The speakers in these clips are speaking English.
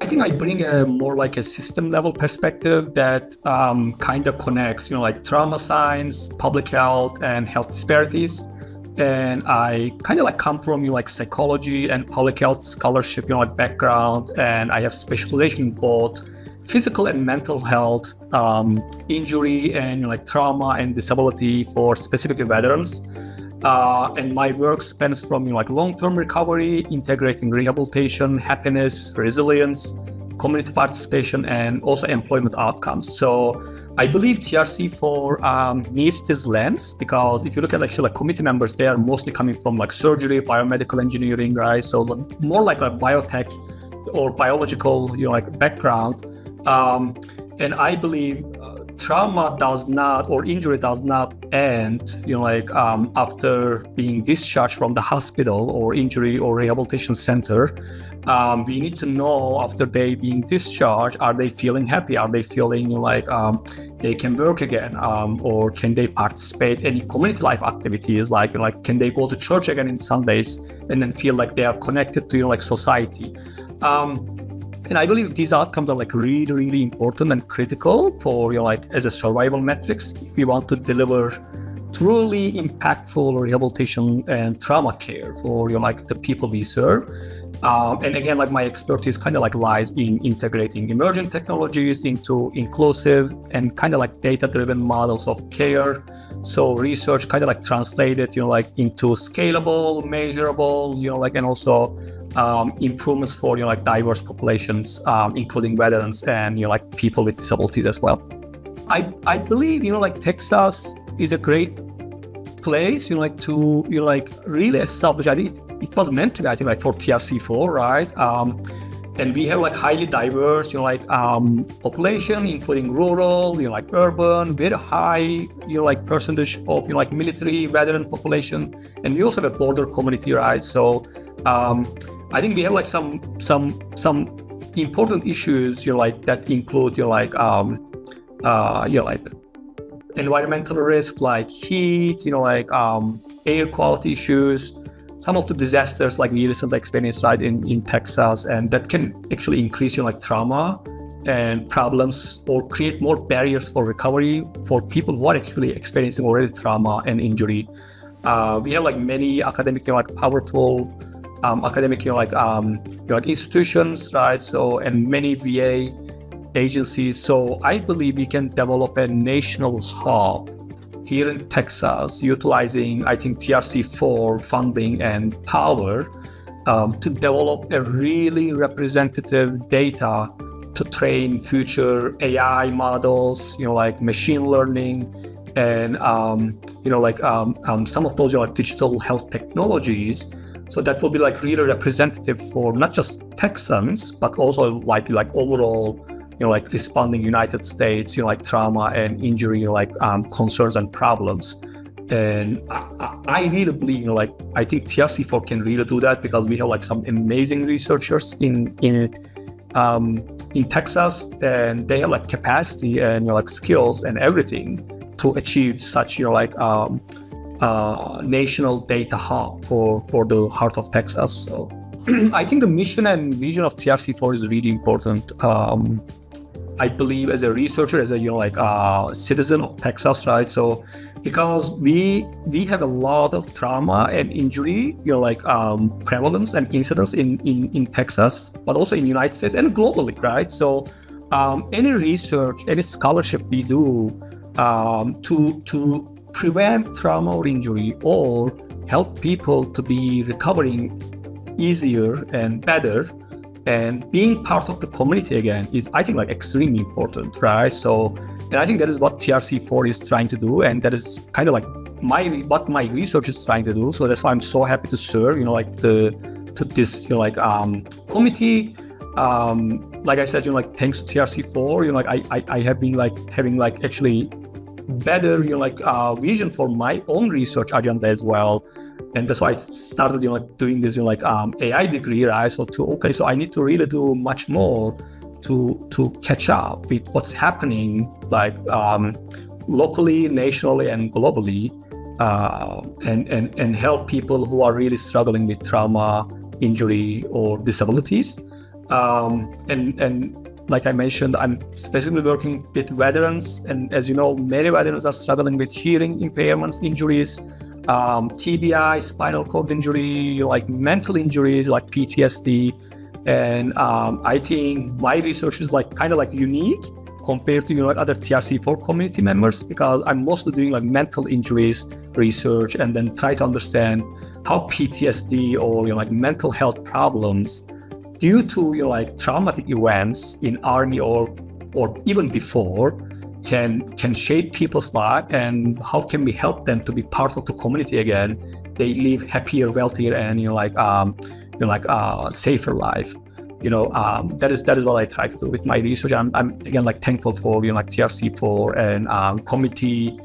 I think I bring a more like a system level perspective that kind of connects, like trauma science, public health, and health disparities. And I kind of like come from like psychology and public health scholarship, like background, and I have specialization in both physical and mental health, injury and like trauma and disability for specific veterans. And my work spans from like long-term recovery, integrating rehabilitation, happiness, resilience, community participation, and also employment outcomes. So I believe TRC4 needs this lens because if you look at actually like committee members, they are mostly coming from like surgery, biomedical engineering, right? So more like a biotech or biological, like background. And I believe trauma does not, or injury does not end, after being discharged from the hospital or injury or rehabilitation center. We need to know after they being discharged, are they feeling happy? Are they feeling like they can work again? Or can they participate in any community life activities? Like can they go to church again in Sundays and then feel like they are connected to, like society? And I believe these outcomes are like really, really important and critical for as a survival metrics if we want to deliver truly impactful rehabilitation and trauma care for the people we serve. And again, like my expertise kind of like lies in integrating emerging technologies into inclusive and kind of like data-driven models of care. So research kind of like translated, into scalable, measurable, and also improvements for diverse populations, including veterans and people with disabilities as well. I believe Texas is a great place to really establish. I think it was meant to be, I think, for TRC4, right? And we have highly diverse population, including rural, urban, very high percentage of military veteran population, and we also have a border community, right? So I think we have some important issues that include environmental risk like heat, air quality issues, some of the disasters like we recently experienced right in Texas, and that can actually increase trauma and problems or create more barriers for recovery for people who are actually experiencing already trauma and injury. We have many academic powerful academic institutions, right? So and many VA agencies. So I believe we can develop a national hub here in Texas, utilizing, I think, TRC4 funding and power to develop a really representative data to train future AI models, machine learning, and some of those digital health technologies. So that will be really representative for not just Texans, but also overall, responding United States, trauma and injury, concerns and problems. And I really believe, I think TRC4 can really do that because we have some amazing researchers in Texas, and they have capacity and skills and everything to achieve such national data hub for the heart of Texas. So I think the mission and vision of TRC4 is really important. I believe as a researcher, as a citizen of Texas, right? So because we have a lot of trauma and injury, prevalence and incidence in Texas, but also in the United States and globally, right? So any research, any scholarship we do to prevent trauma or injury or help people to be recovering easier and better and being part of the community again is, I think, extremely important, right? So, and I think that is what TRC4 is trying to do, and that is kind of what my research is trying to do. So that's why I'm so happy to serve, to this, committee. Like I said, thanks to TRC4, I have been having actually better vision for my own research agenda as well, and that's why I started doing this AI degree, right? So I need to really do much more to catch up with what's happening locally, nationally, and globally, and help people who are really struggling with trauma injury or disabilities. And like I mentioned, I'm specifically working with veterans, and as you know, many veterans are struggling with hearing impairments, injuries, TBI, spinal cord injury, like mental injuries like PTSD. And I think my research is like kind of like unique compared to other TRC4 community members, because I'm mostly doing like mental injuries research and then try to understand how PTSD or like mental health problems due to like traumatic events in army or even before can shape people's life, and how can we help them to be part of the community again. They live happier, wealthier, and safer life. That is what I try to do with my research. I'm again like thankful for like TRC4 and committee,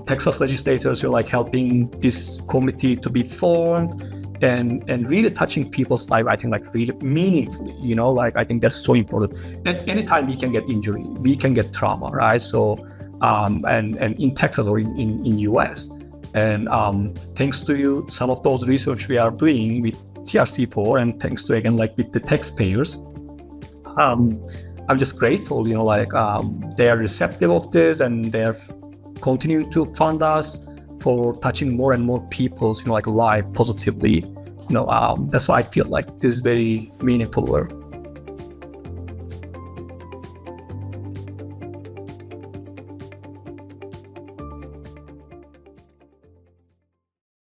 Texas legislators who are like helping this committee to be formed and really touching people's life. I think like really meaningfully. Like I think that's so important. And anytime we can get injury, we can get trauma, right? So and in Texas or in US, and thanks to some of those research we are doing with TRC4, and thanks to again like with the taxpayers, I'm just grateful. They are receptive of this, and they're continuing to fund us for touching more and more people's life positively. That's why I feel like this is very meaningful work.